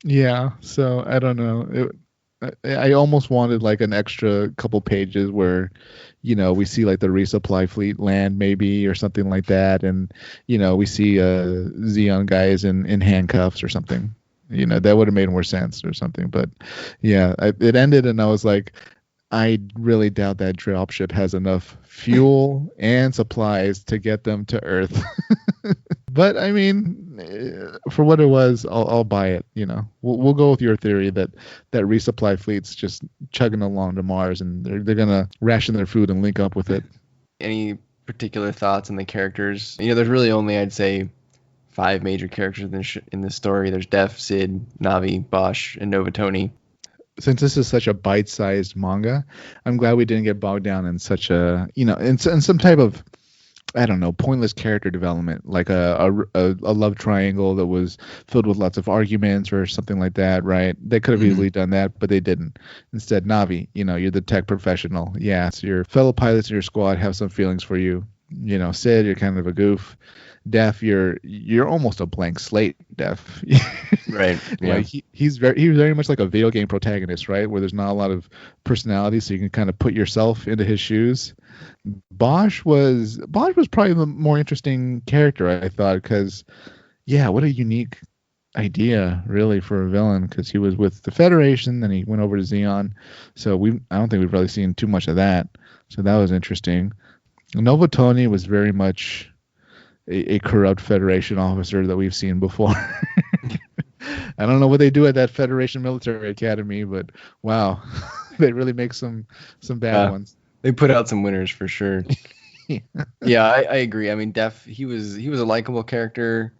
Yeah, so I don't know. I almost wanted like an extra couple pages where, we see like the resupply fleet land maybe or something like that, and we see Zeon guys in handcuffs or something. That would have made more sense or something. But yeah, it ended, and I was like, I really doubt that dropship has enough fuel and supplies to get them to Earth. But I mean, for what it was, I'll buy it. We'll go with your theory that resupply fleet's just chugging along to Mars, and they're gonna ration their food and link up with it. Any particular thoughts on the characters? There's really only, I'd say, 5 major characters in this story. There's Def, Sid, Navi, Bosch, and Novatoni. Since this is such a bite-sized manga, I'm glad we didn't get bogged down in such a, in some type of, I don't know, pointless character development, like a love triangle that was filled with lots of arguments or something like that, right? They could have easily done that, but they didn't. Instead, Navi, you're the tech professional. Yeah, so your fellow pilots in your squad have some feelings for you. Sid, you're kind of a goof. Def, you're almost a blank slate, Def. Right. Yeah. Like he's very much like a video game protagonist, right? Where there's not a lot of personality, so you can kind of put yourself into his shoes. Bosch was probably the more interesting character, I thought, because what a unique idea really for a villain, because he was with the Federation, then he went over to Zeon. So I don't think we've really seen too much of that. So that was interesting. Novatoni was very much a corrupt Federation officer that we've seen before. I don't know what they do at that Federation Military Academy, but wow, they really make some bad ones. They put out some winners for sure. Yeah, I agree. I mean, Def, he was a likable character,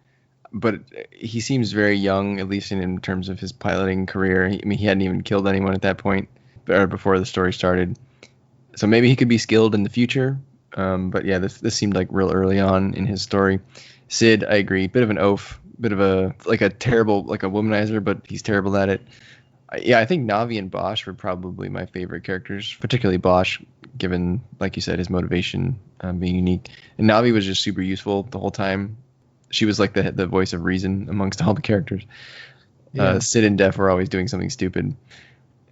but he seems very young, at least in terms of his piloting career. He hadn't even killed anyone at that point, or before the story started. So maybe he could be skilled in the future. But yeah, this seemed like real early on in his story. Sid, I agree, bit of an oaf, bit of a terrible, like a womanizer, but he's terrible at it. I think Navi and Bosch were probably my favorite characters, particularly Bosch, given, like you said, his motivation being unique. And Navi was just super useful the whole time. She was like the voice of reason amongst all the characters. Yeah. Sid and Def were always doing something stupid.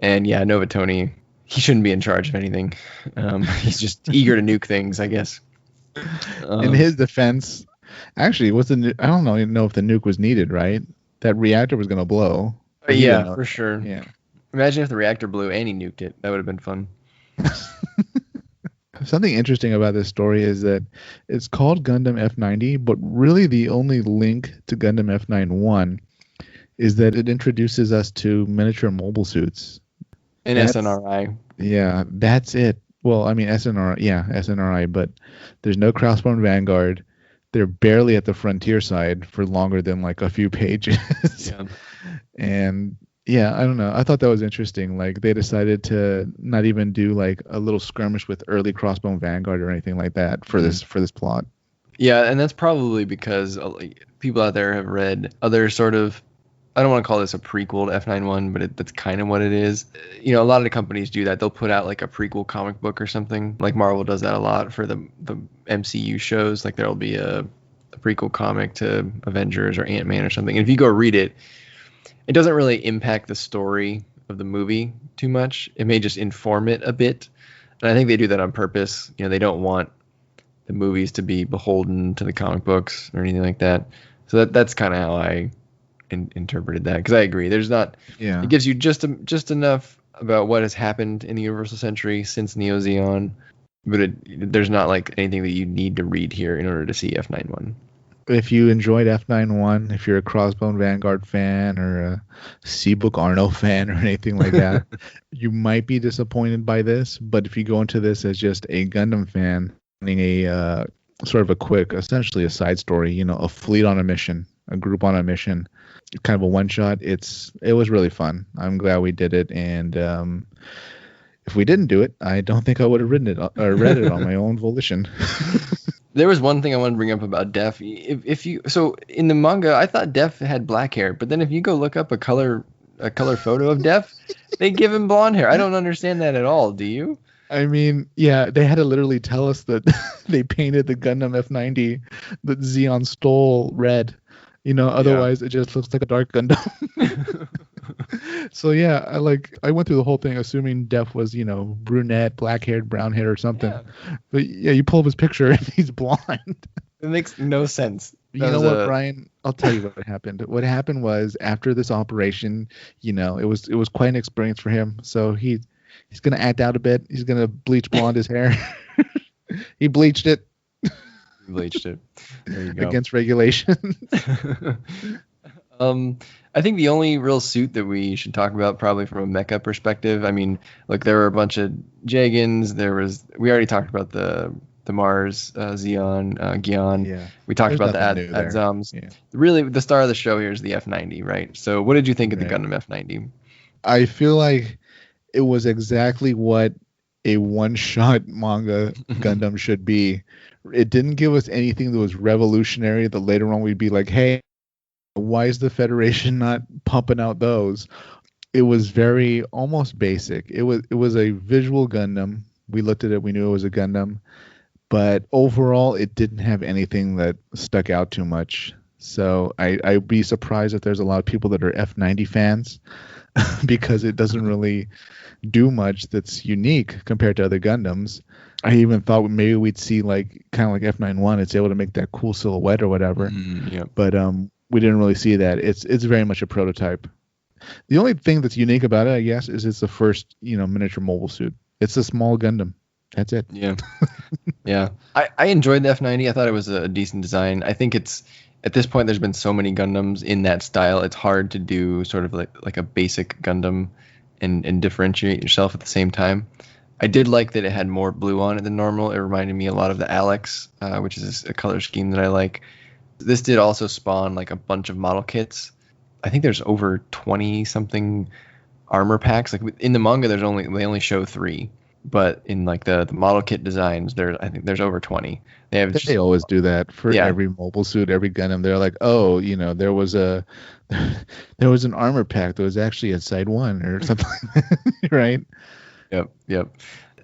And yeah, Novatoni, he shouldn't be in charge of anything. He's just eager to nuke things, I guess. In his defense, actually, I don't know if the nuke was needed, right? That reactor was going to blow. Yeah, for sure. Yeah. Imagine if the reactor blew and he nuked it. That would have been fun. Something interesting about this story is that it's called Gundam F90, but really the only link to Gundam F91 is that it introduces us to miniature mobile suits. And SNRI. Yeah, that's it. Well, I mean, SNRI, but there's no Crossbone Vanguard. They're barely at the frontier side for longer than like a few pages. Yeah. And yeah, I don't know. I thought that was interesting. Like, they decided to not even do like a little skirmish with early Crossbone Vanguard or anything like that for this plot. Yeah, and that's probably because people out there have read other sort of, I don't want to call this a prequel to F91, but that's kind of what it is. A lot of the companies do that. They'll put out like a prequel comic book or something. Like Marvel does that a lot for the MCU shows. Like there'll be a prequel comic to Avengers or Ant-Man or something. And if you go read it, it doesn't really impact the story of the movie too much. It may just inform it a bit. And I think they do that on purpose. They don't want the movies to be beholden to the comic books or anything like that. So that's kind of how I interpreted that, because I agree. There's not. Yeah. It gives you just enough about what has happened in the Universal Century since Neo Zeon, but there's not like anything that you need to read here in order to see F91. If you enjoyed F91, if you're a Crossbone Vanguard fan or a Seabook Arno fan or anything like that, you might be disappointed by this. But if you go into this as just a Gundam fan, a sort of a quick, essentially a side story, a fleet on a mission, a group on a mission, kind of a one shot. It was really fun. I'm glad we did it, and if we didn't do it, I don't think I would have written it or read it on my own volition. There was one thing I want to bring up about Def. So in the manga, I thought Def had black hair, but then if you go look up a color photo of Def, they give him blonde hair. I don't understand that at all. Do you? I mean, yeah, they had to literally tell us that they painted the Gundam F90 that Zeon stole red. Otherwise it just looks like a dark Gundam. So yeah, I went through the whole thing assuming Def was, brunette, black haired, brown hair or something. Yeah. But yeah, you pull up his picture and he's blonde. It makes no sense. You know what, Brian? I'll tell you what happened. What happened was, after this operation, it was quite an experience for him. So he's gonna act out a bit. He's gonna bleach blonde his hair. He bleached it. Bleached it. There you go. Against regulations. I think the only real suit that we should talk about, probably from a mecha perspective, I mean, look, there were a bunch of Jagans. We already talked about the Mars, Zeon, Gion. Yeah. We talked about the Adzoms. Yeah. Really, the star of the show here is the F90, right? So what did you think of the Gundam F90? I feel like it was exactly what a one-shot manga Gundam should be. It didn't give us anything that was revolutionary that later on we'd be like, hey, why is the Federation not pumping out those? It was very almost basic. It was a visual Gundam. We looked at it, we knew it was a Gundam, but overall it didn't have anything that stuck out too much. So I'd be surprised if there's a lot of people that are F90 fans because it doesn't really do much that's unique compared to other Gundams. I even thought maybe we'd see kind of like F91, it's able to make that cool silhouette or whatever. Yeah. But we didn't really see that. It's very much a prototype. The only thing that's unique about it, I guess, is it's the first miniature mobile suit. It's a small Gundam. That's it. Yeah. Yeah. I enjoyed the F90. I thought it was a decent design. I think it's, at this point, there's been so many Gundams in that style. It's hard to do sort of like a basic Gundam and differentiate yourself at the same time. I did like that it had more blue on it than normal. It reminded me a lot of the Alex, which is a color scheme that I like. This did also spawn a bunch of model kits. I think there's over 20 something armor packs. In the manga, they only show 3, but in the model kit designs, I think there's over 20. They always do that for every mobile suit, every Gundam. They're like, oh, there was an armor pack that was actually at Side 1 or something, right? Yep.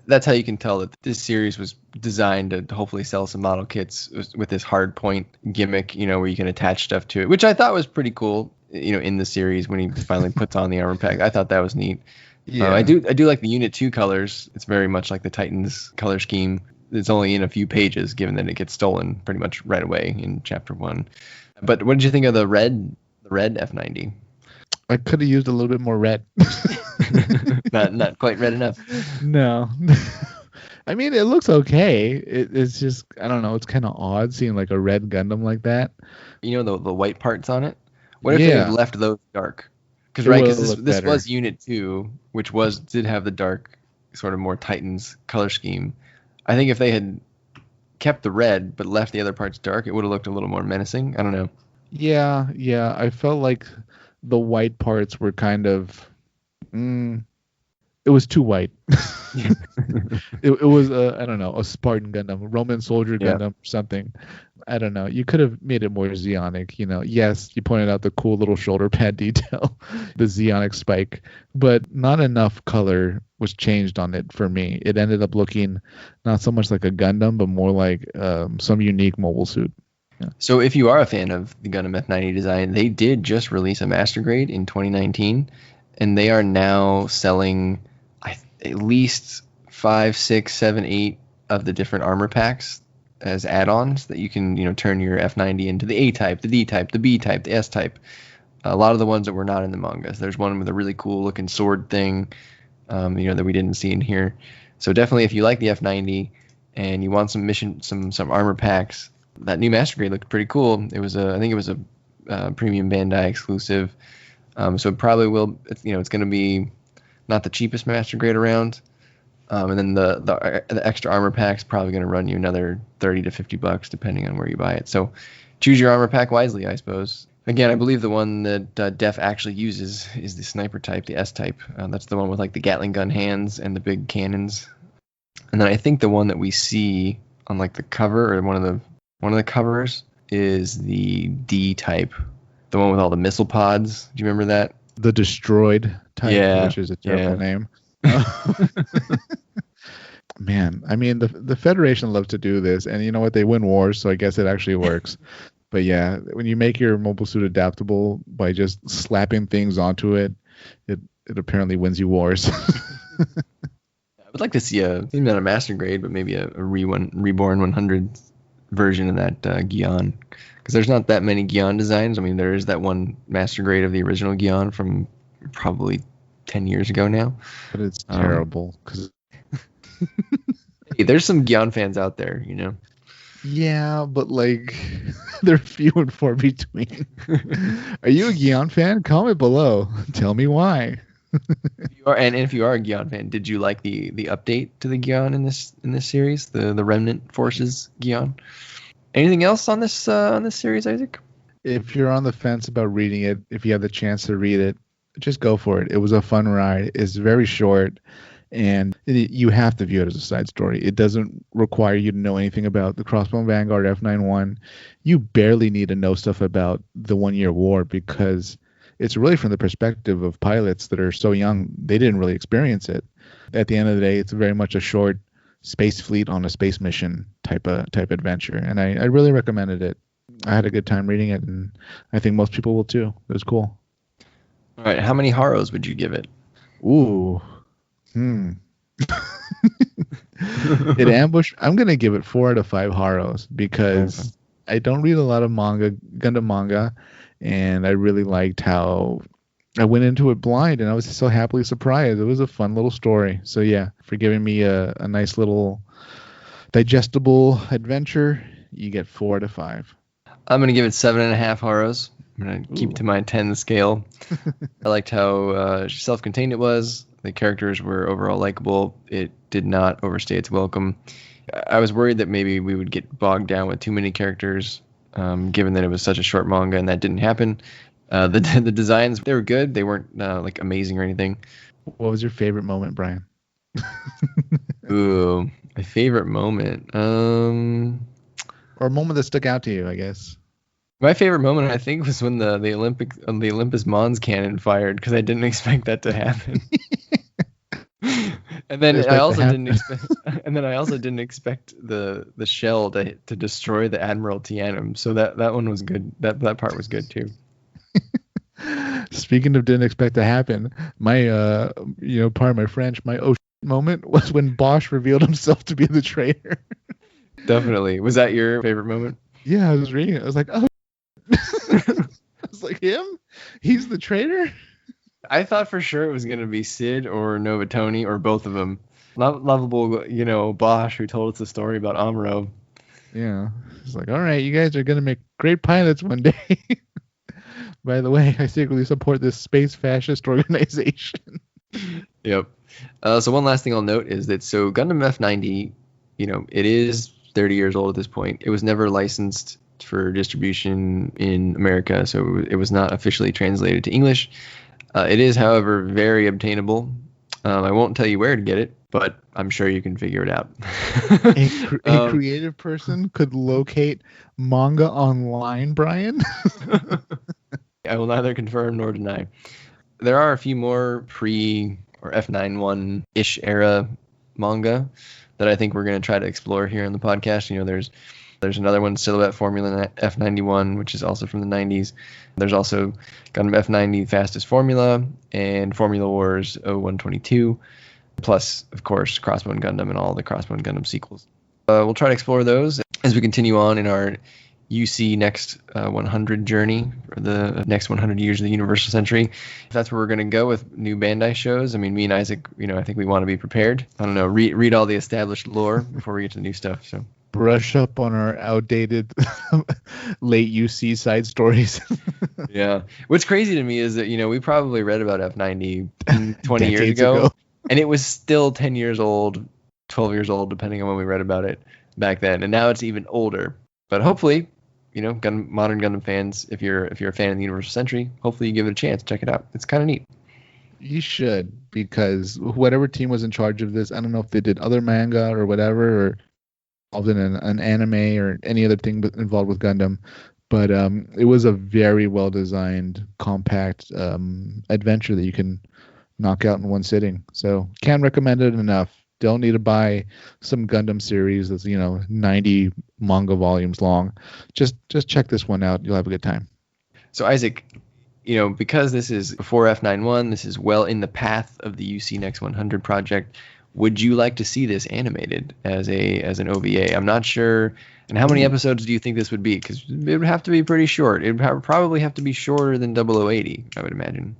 That's how you can tell that this series was designed to hopefully sell some model kits with this hard point gimmick, where you can attach stuff to it, which I thought was pretty cool, in the series when he finally puts on the armor pack. I thought that was neat. Yeah. I do like the Unit 2 colors. It's very much like the Titans color scheme. It's only in a few pages, given that it gets stolen pretty much right away in chapter 1. But what did you think of the red F90? I could have used a little bit more red. not quite red enough. No. I mean, it looks okay. It's just, I don't know, it's kind of odd seeing a red Gundam like that. The white parts on it? What if they had left those dark? Because this was Unit 2, which did have the dark, sort of more Titans color scheme. I think if they had kept the red but left the other parts dark, it would have looked a little more menacing. I don't know. Yeah. I felt like the white parts were kind of it was too white. it was I don't know, a Spartan Gundam, a Roman soldier Gundam, or something. I don't know. You could have made it more Zeonic. Yes, you pointed out the cool little shoulder pad detail, the Zeonic spike, but not enough color was changed on it for me. It ended up looking not so much like a Gundam, but more like some unique mobile suit. Yeah. So if you are a fan of the Gundam F90 design, they did just release a master grade in 2019, and they are now selling at least 5, 6, 7, 8 of the different armor packs as add-ons that you can, turn your F90 into the A type, the D type, the B type, the S type. A lot of the ones that were not in the manga. So there's one with a really cool looking sword thing, that we didn't see in here. So definitely, if you like the F90 and you want some armor packs, that new Master Grade looked pretty cool. I think it was a premium Bandai exclusive. So it probably will. It's going to be not the cheapest Master Grade around. And then the extra armor pack's probably going to run you another $30 to $50 depending on where you buy it. So choose your armor pack wisely, I suppose. Again, I believe the one that Def actually uses is the sniper type, the S type. That's the one with like the Gatling gun hands and the big cannons. And then I think the one that we see on like the cover or one of the covers is the D type, the one with all the missile pods. Do you remember that? The destroyed type, yeah, which is a terrible name. Man, I mean, the Federation loves to do this, and you know what? They win wars, so I guess it actually works. But yeah, when you make your mobile suit adaptable by just slapping things onto it, it apparently wins you wars. I would like to see maybe not a Master Grade, but maybe a Reborn 100 version of that Zeon, because there's not that many Zeon designs. I mean, there is that one Master Grade of the original Zeon from probably 10 years ago now. But it's terrible. Cause hey, there's some Zeon fans out there, Yeah, but like they're few and far between. Are you a Zeon fan? Comment below. Tell me why. If you are a Zeon fan, did you like the update to the Zeon in this series, the Remnant Forces Zeon? Anything else on this series, Isaac? If you're on the fence about reading it, if you have the chance to read it, just go for it. It was a fun ride. It's very short. And you have to view it as a side story. It doesn't require you to know anything about the Crossbone Vanguard F91. You barely need to know stuff about the 1 Year War because it's really from the perspective of pilots that are so young, they didn't really experience it. At the end of the day, it's very much a short space fleet on a space mission type adventure. And I really recommended it. I had a good time reading it, and I think most people will too. It was cool. All right, how many Haros would you give it? Ooh. It ambushed. I'm gonna give it 4 out of 5 Haros because I don't read a lot of Gundam manga, and I really liked how I went into it blind, and I was so happily surprised. It was a fun little story. So yeah, for giving me a nice little digestible adventure, you get 4 out of 5. I'm gonna give it 7.5 Haros. I'm gonna keep to my 10 scale. I liked how self-contained it was. The characters were overall likable. It did not overstay its welcome. I was worried that maybe we would get bogged down with too many characters, given that it was such a short manga, and that didn't happen. The designs, they were good. They weren't like amazing or anything. What was your favorite moment, Brian? Ooh, my favorite moment. Or a moment that stuck out to you, I guess. My favorite moment, I think, was when the Olympus Mons cannon fired, because I didn't expect that to happen. And then I also didn't expect the shell to destroy the Admiral Tianum. So that one was good. That part was good too. Speaking of didn't expect to happen, my part of my French, my oh shit moment was when Bosch revealed himself to be the traitor. Definitely. Was that your favorite moment? Yeah, I was reading it. I was like, oh. I was like, him? He's the traitor? I thought for sure it was going to be Sid or Novatoni or both of them. Lovable, Bosch who told us the story about Amuro. Yeah. It's like, all right, you guys are going to make great pilots one day. By the way, I secretly support this space fascist organization. Yep. So one last thing I'll note is that Gundam F90, it is 30 years old at this point. It was never licensed for distribution in America, so it was not officially translated to English. It is, however, very obtainable. I won't tell you where to get it, but I'm sure you can figure it out. A creative person could locate manga online, Brian? I will neither confirm nor deny. There are a few more pre- or F91-ish era manga that I think we're going to try to explore here on the podcast. There's another one, Silhouette Formula F91, which is also from the 90s. There's also Gundam F90 Fastest Formula and Formula Wars 0122, plus, of course, Crossbone Gundam and all the Crossbone Gundam sequels. We'll try to explore those. as we continue on in our UC Next 100 journey, or the next 100 years of the Universal Century. If that's where we're going to go with new Bandai shows, I mean, me and Isaac, I think we want to be prepared. I don't know, read all the established lore before we get to the new stuff. So brush up on our outdated late UC side stories. Yeah. What's crazy to me is that, we probably read about F90 20 years ago, and it was still 10 years old, 12 years old, depending on when we read about it back then. And now it's even older. But hopefully, modern Gundam fans, if you're a fan of the Universal Century, hopefully you give it a chance. Check it out. It's kind of neat. You should, because whatever team was in charge of this, I don't know if they did other manga or whatever, or involved in an anime or any other thing involved with Gundam, but it was a very well designed, compact adventure that you can knock out in one sitting. So can't recommend it enough. Don't need to buy some Gundam series that's 90 manga volumes long. Just check this one out. You'll have a good time. So Isaac, because this is before F91, this is well in the path of the UC Next 100 project. Would you like to see this animated as an OVA? I'm not sure. And how many episodes do you think this would be? Because it would have to be pretty short. It would probably have to be shorter than 0080, I would imagine.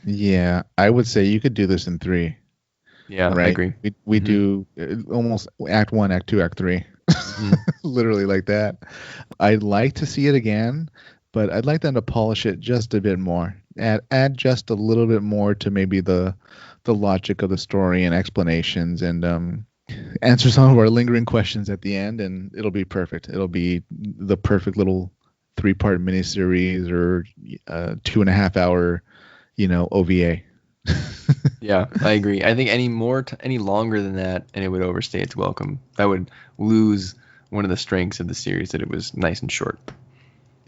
Yeah, I would say you could do this in 3. Yeah, right? I agree. We do almost Act 1, Act 2, Act 3. Literally like that. I'd like to see it again, but I'd like them to polish it just a bit more. Add just a little bit more to maybe the logic of the story and explanations, and answer some of our lingering questions at the end, and it'll be perfect. It'll be the perfect little 3-part miniseries or 2.5 hour, OVA. Yeah, I agree. I think any longer than that, and it would overstay its welcome. That would lose one of the strengths of the series, that it was nice and short.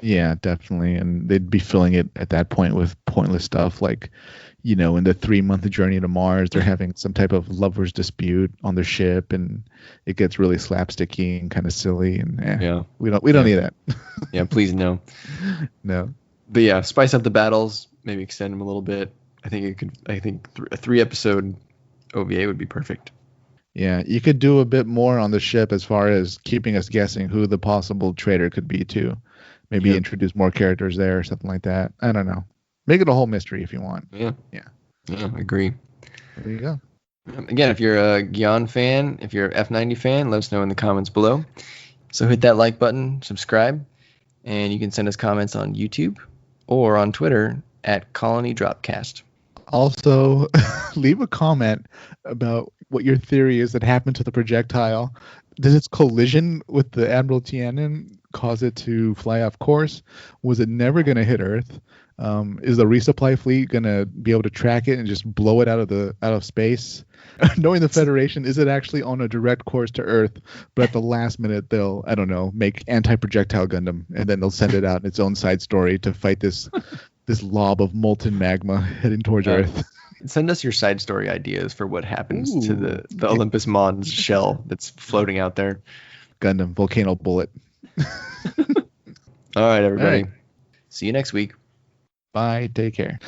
Yeah, definitely. And they'd be filling it at that point with pointless stuff like, in the 3-month journey to Mars, they're having some type of lovers dispute on their ship, and it gets really slapsticky and kind of silly. And we don't need that. Yeah, please no. No. But yeah, spice up the battles, maybe extend them a little bit. I think a 3-episode OVA would be perfect. Yeah, you could do a bit more on the ship as far as keeping us guessing who the possible traitor could be too. Maybe introduce more characters there or something like that. I don't know. Make it a whole mystery if you want. Yeah, I agree. There you go. Again, if you're a Zeon fan, if you're an F90 fan, let us know in the comments below. So hit that like button, subscribe, and you can send us comments on YouTube or on Twitter at Colony Dropcast. Also, leave a comment about what your theory is that happened to the projectile. Did its collision with the Admiral Tianen cause it to fly off course? Was it never going to hit Earth? Is the resupply fleet going to be able to track it and just blow it out of space? Knowing the Federation, is it actually on a direct course to Earth, but at the last minute they'll, I don't know, make anti-projectile Gundam, and then they'll send it out in its own side story to fight this lob of molten magma heading towards Earth. Send us your side story ideas for what happens to the Olympus Mons shell that's floating out there. Gundam volcano bullet. All right, everybody. See you next week. Bye. Take care.